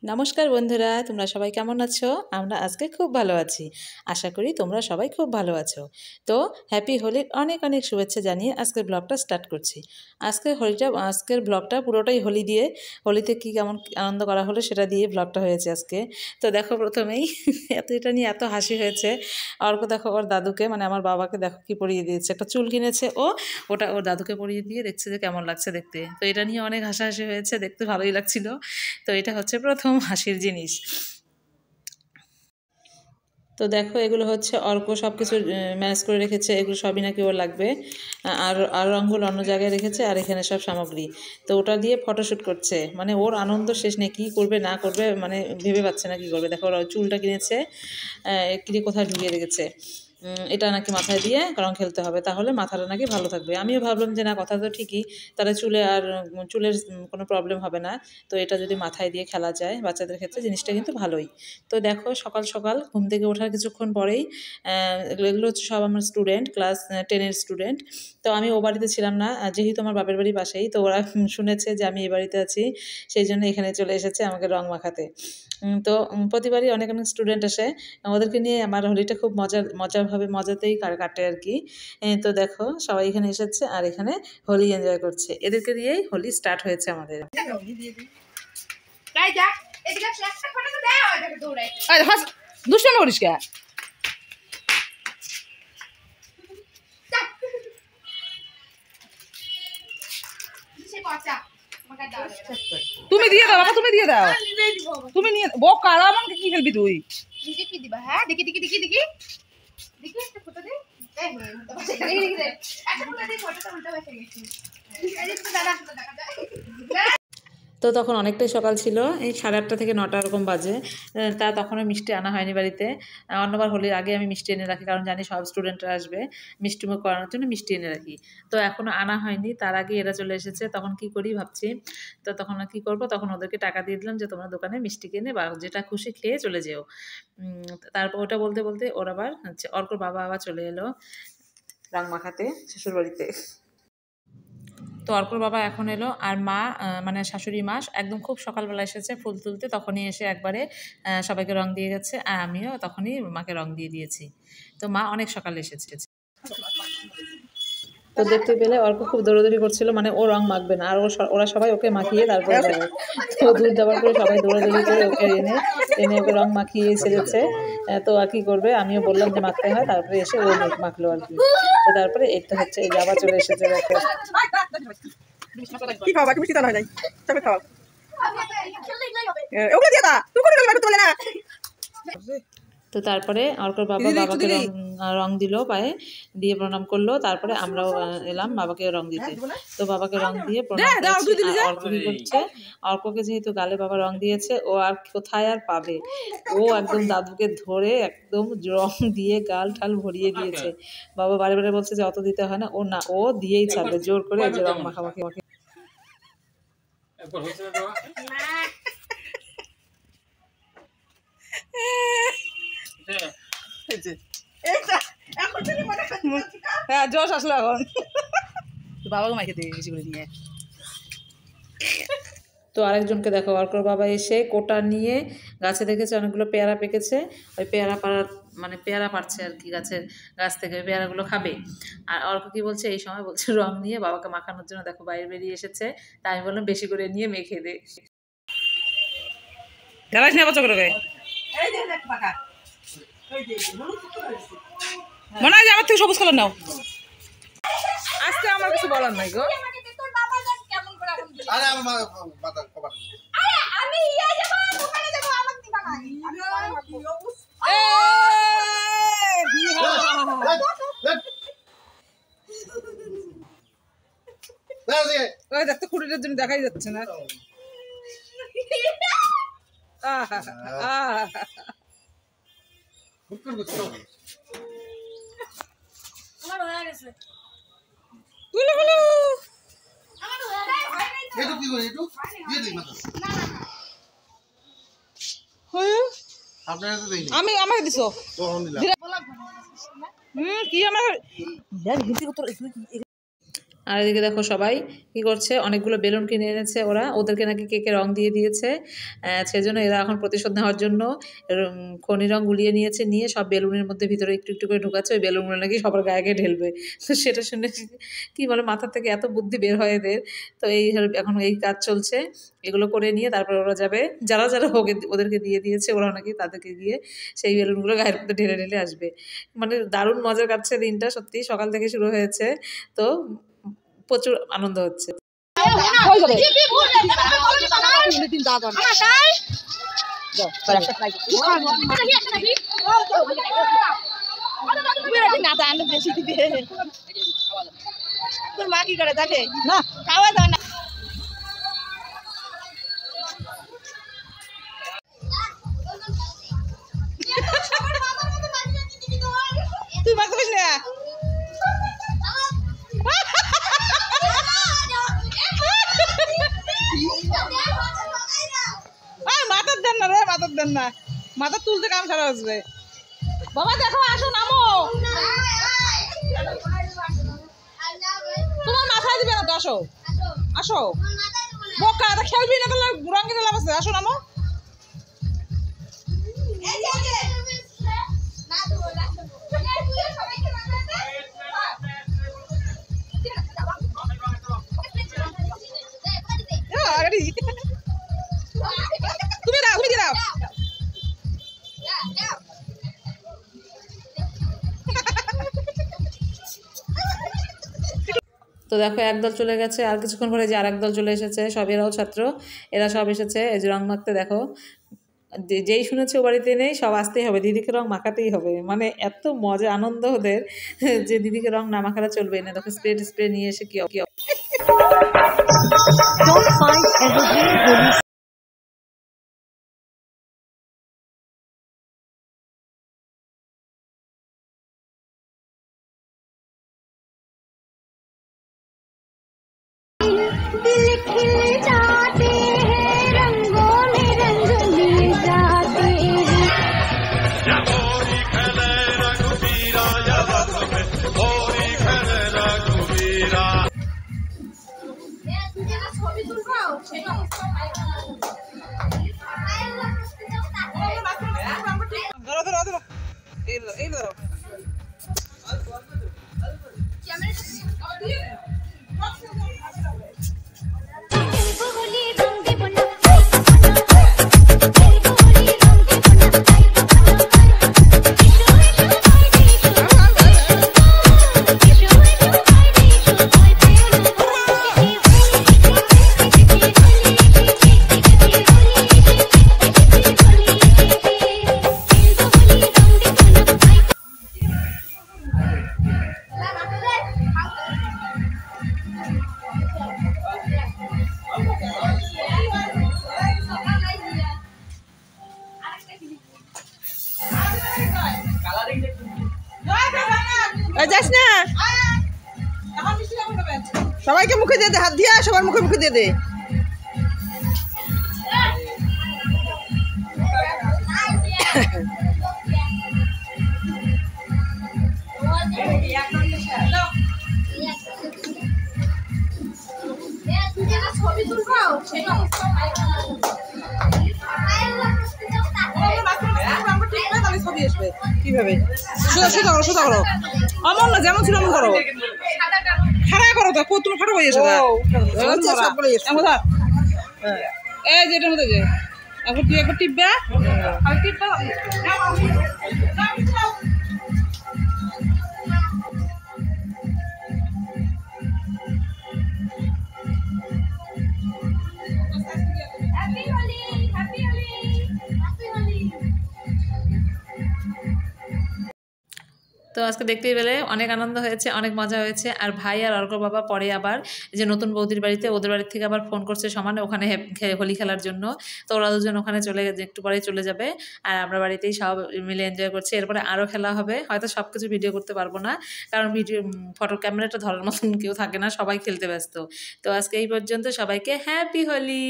নমস্কার বন্ধুরা, তোমরা সবাই কেমন আছো? আমরা আজকে খুব ভালো আছি। আশা করি তোমরা সবাই খুব ভালো আছো। তো হ্যাপি হোলির অনেক অনেক শুভেচ্ছা জানিয়ে আজকের ব্লগটা স্টার্ট করছি। আজকের ব্লগটা পুরোটাই হোলি দিয়ে, হোলিতে কী কেমন আনন্দ করা হলো সেটা দিয়ে ব্লগটা হয়েছে আজকে। তো দেখো প্রথমেই এটা নিয়ে এত হাসি হয়েছে। অর্ক দেখো ওর দাদুকে, মানে আমার বাবাকে দেখো কি পরিয়ে দিয়েছে, একটা চুল কিনেছে ওটা ওর দাদুকে পরিয়ে দিয়ে দেখছে যে কেমন লাগছে দেখতে। তো এটা নিয়ে অনেক হাসাহাসি হয়েছে, দেখতে ভালোই লাগছিল। তো এটা হচ্ছে প্রথম হাসির জিনিস। তো দেখো এগুলো হচ্ছে অর্ক সব কিছু ম্যানেজ করে রেখেছে, এগুলো সবই নাকি ওর লাগবে। আর রঙগুলো অন্য জায়গায় রেখেছে, আর এখানে সব সামগ্রী। তো ওটা দিয়ে ফটোশ্যুট করছে, মানে ওর আনন্দ শেষ নেই, কী করবে না করবে মানে ভেবে পাচ্ছে না কী করবে। দেখো ওর চুলটা কিনেছে, কিনে কোথায় ঢুকিয়ে রেখেছে। এটা নাকি মাথায় দিয়ে রং খেলতে হবে, তাহলে মাথাটা নাকি ভালো থাকবে। আমিও ভাবলাম যে না, কথা তো ঠিকই, তাহলে চুলের কোনো প্রবলেম হবে না। তো এটা যদি মাথায় দিয়ে খেলা যায় বাচ্চাদের ক্ষেত্রে, জিনিসটা কিন্তু ভালোই। তো দেখো সকাল সকাল ঘুম থেকে ওঠার কিছুক্ষণ পরেই এগুলো হচ্ছে সব আমার স্টুডেন্ট, ক্লাস 10-এর স্টুডেন্ট। তো আমি ও বাড়িতে ছিলাম না, যেহেতু আমার বাপের বাড়ি পাশেই, তো ওরা শুনেছে যে আমি এ বাড়িতে আছি, সেই জন্য এখানে চলে এসেছে আমাকে রং মাখাতে। তো প্রতিবারই অনেক অনেক স্টুডেন্ট আসে, ওদেরকে নিয়ে আমার হোলিটা খুব মজাতেই কাটে আর কি। তো দেখো সবাই এখানে এসেছে আর এখানে হোলি এনজয় করছে, এদেরকে দিয়েই হোলি স্টার্ট হয়েছে আমাদের। দুষ্টামি করিস কে? তুমি দিয়ে দাও বাবা, তুমি দিয়ে দাও, তুমি নিয়ে বোকা আমাকে কি খেলবি তুই? নিজে কি দিবা? হ্যাঁ দেখি দেখি দেখি দেখি দেখি একটা ফটো দে। এই নে দেখি দেখি দে একটা ফটো দে, ফটোটা উল্টা বসে গেছে। এই তো দাদা দেখা তো তখন অনেকটাই সকাল ছিল, এই 8:30 থেকে 9টা এরকম বাজে। তখনও মিষ্টি আনা হয়নি বাড়িতে। অন্যবার হোলির আগে আমি মিষ্টি এনে রাখি, কারণ জানি সব স্টুডেন্টরা আসবে, মিষ্টিমুখ করানোর জন্য মিষ্টি এনে রাখি। তো এখনও আনা হয়নি, তার আগে এরা চলে এসেছে। তখন কি করি ভাবছি, তো তখন কি করব, তখন ওদেরকে টাকা দিয়ে দিলাম যে তোমরা দোকানে মিষ্টি কিনে বা যেটা খুশি খেয়ে চলে যেও। তারপর ওটা বলতে বলতে ওর আবার হচ্ছে অর্কর বাবা আবার চলে এলো রং মাখাতে শ্বশুরবাড়িতে। তো অর্কর বাবা এখন এলো, আর মা মানে শাশুড়ি মা একদম খুব সকালবেলা এসেছে ফুল তুলতে, তখনই এসে একবারে সবাইকে রং দিয়ে গেছে, আর আমিও তখনই মাকে রং দিয়ে দিয়েছি। তো মা অনেক সকালে এসেছে। তো দেখতে পেলে অর্ক খুব দৌড়াদৌড়ি করছিল, মানে ও রং মাখবে না, আর ওরা সবাই ওকে মাখিয়ে তারপরে যাবে। তো দূর যাওয়ার পরে সবাই দৌড়াদৌড়ি করে ওকে এনে ওকে রং মাখিয়ে ছেড়েছে। তো আর কি করবে, আমিও বললাম যে মাখতে হয়, তারপরে এসে ও মাখলো আর কি। তো তারপরে এটা হচ্ছে এই যাওয়া চলে এসেছে দেখো। কি খাওয়া তুমি শীতল হয়ে যায়, তবে খাওয়া ওগুলো দিয়ে দা, তুমি করে গেলে তোলে না। তো তারপরে অর্কর বাবা বাবাকে রং দিল, পায়ে দিয়ে প্রণাম করলো। তারপরে আমরাও এলাম বাবাকে রং দিতে। তো বাবাকে রং দিয়ে প্রণাম করেছি। আর অর্ক কি করছে, অর্ককে যেহেতু গালে বাবা রং দিয়েছে, ও আর কোথায় আর পাবে, ও একদম দাদুকে ধরে একদম রং দিয়ে গাল ঠাল ভরিয়ে দিয়েছে। বাবা বারে বারে বলছে যে অত দিতে হয় না, ও দিয়েই ছাড়বে জোর করে, যে রং মাখামাখি। হ্যাঁ জশ আসলো এখন, বাবাকে মাইকে দিয়ে বেশি করে নিয়ে। তো আরেকজনকে দেখো, অর্কর বাবা এসে কোটা নিয়ে গাছে দেখেছে অনেকগুলো পেয়ারা পেকেছে, ওই পেয়ারা পাড়ছে আর কি গাছ থেকে পেয়ারাগুলো খাবে। আর অর্ক কি বলছে এই সময়, বলছে রং নিয়ে বাবাকে মাখানোর জন্য দেখো বাইরে বেরিয়ে এসেছে। তাই আমি বললাম বেশি করে নিয়ে মেখে দে। ঢালাইস না বছর করে মনে হয় যে আমার থেকে সবুজ কালার নাও। আজকে আমার কিছু বলার নাই গো। তোর বাবা জান কেমন করে এখন দিল। আরে আমার মাথা কভার। আরে আমি ইয়া যাব, ওখানে যাব, আমাকে দিবা না। আমি কি অবস্থা? ওই দেখতে খুঁটিটার জন্য দেখাই যাচ্ছে না। আমার হয়ে গেছে। গুলো গুলো আমার হয়ে গেছে। এটু কি করে এটু দিয়ে দেই মাথা। না না না। হ্যাঁ আপনারা তো দেইনি। আমি আমাকে দিছো তো আলহামদুলিল্লাহ। বলা কি আমার দেখ হিন্দি কত। আর এদিকে দেখো সবাই কি করছে, অনেকগুলো বেলুন কিনে এনেছে ওরা, ওদেরকে নাকি কেকে রং দিয়ে দিয়েছে, সেজন্য এরা এখন প্রতিশোধ নেওয়ার জন্য খনি রং গুলিয়ে নিয়েছে, নিয়ে সব বেলুনের মধ্যে ভিতরে একটু একটু করে ঢুকাচ্ছে, ওই বেলুনগুলো নাকি সবার গায়ে গায়ে ঢেলবে। তো সেটা শুনে কি বলে মাথা থেকে এত বুদ্ধি বের হয় এদের। তো এই এখন এই কাজ চলছে, এগুলো করে নিয়ে তারপর ওরা যাবে, যারা যারা ওদেরকে দিয়ে দিয়েছে ওরা নাকি তাদেরকে গিয়ে সেই বেলুনগুলো গায়ের মধ্যে ঢেলে ঢেলে আসবে। মানে দারুণ মজা কাটছে দিনটা, সত্যি সকাল থেকে শুরু হয়েছে, তো প্রচুর আনন্দ হচ্ছে। তোর মা কি করে দেখে না খাওয়া যায় না। তুই মাছ খাবি না? মাথার দেন না রে, মাথার দেন না, মাথা তুলতে কাম সারা আসবে। বাবা দেখো, আসো নামো, তোমার মাথায় দিবে না তো, আসো আসো, বোকা খেলবি না তাহলে রঙিন লাভ আছে, আসো নামো। তুমি দাও, তুমি দাও। তো দেখো একদল চলে গেছে, আর কিছুক্ষণ পরে যে আর একদল চলে এসেছে, সব এরাও ছাত্র, এরা সব এসেছে এই যে রং মাখতে। দেখো যেই শুনেছে ও বাড়িতে নেই, সব আসতেই হবে, দিদিকে রং মাখাতেই হবে, মানে এত মজা আনন্দ ওদের যে দিদিকে রং না মাখালে চলবে না। দেখো স্প্রে স্প্রে নিয়ে এসে কি दिल खिल जाते हैं, रंगों में रंग मिल जाते हैं। ধরো ধরো ধরো, এই ধরো। যাস না, সবাইকে মুখে দিয়ে দে, হাত দিয়ে সবার মুখে মুখে দিয়ে দে। কিভাবে সোজা করো, সোজা করো, অমন না যেমন ছিল অমন করো, খাড়া করো, তো তুমি খাটো হয়ে এসো, এই যে এটার মধ্যে যে এখন তুই একবার টিপবা, টিপবা। তো আজকে দেখতেই পেলে অনেক আনন্দ হয়েছে, অনেক মজা হয়েছে। আর ভাই আর অর্ক বাবা পরে আবার যে নতুন বৌদির বাড়িতে, ওদের বাড়ি থেকে আবার ফোন করছে সমানে ওখানে হোলি খেলার জন্য। তো ওরা দুজন ওখানে একটু পরেই চলে যাবে, আর আমরা বাড়িতেই সব মিলে এনজয় করছি। এরপরে আরও খেলা হবে, হয়তো সব কিছু ভিডিও করতে পারবো না, কারণ ফটো ক্যামেরাটা ধরার মতন কেউ থাকে না, সবাই খেলতে ব্যস্ত। তো আজকে এই পর্যন্ত, সবাইকে হ্যাপি হোলি।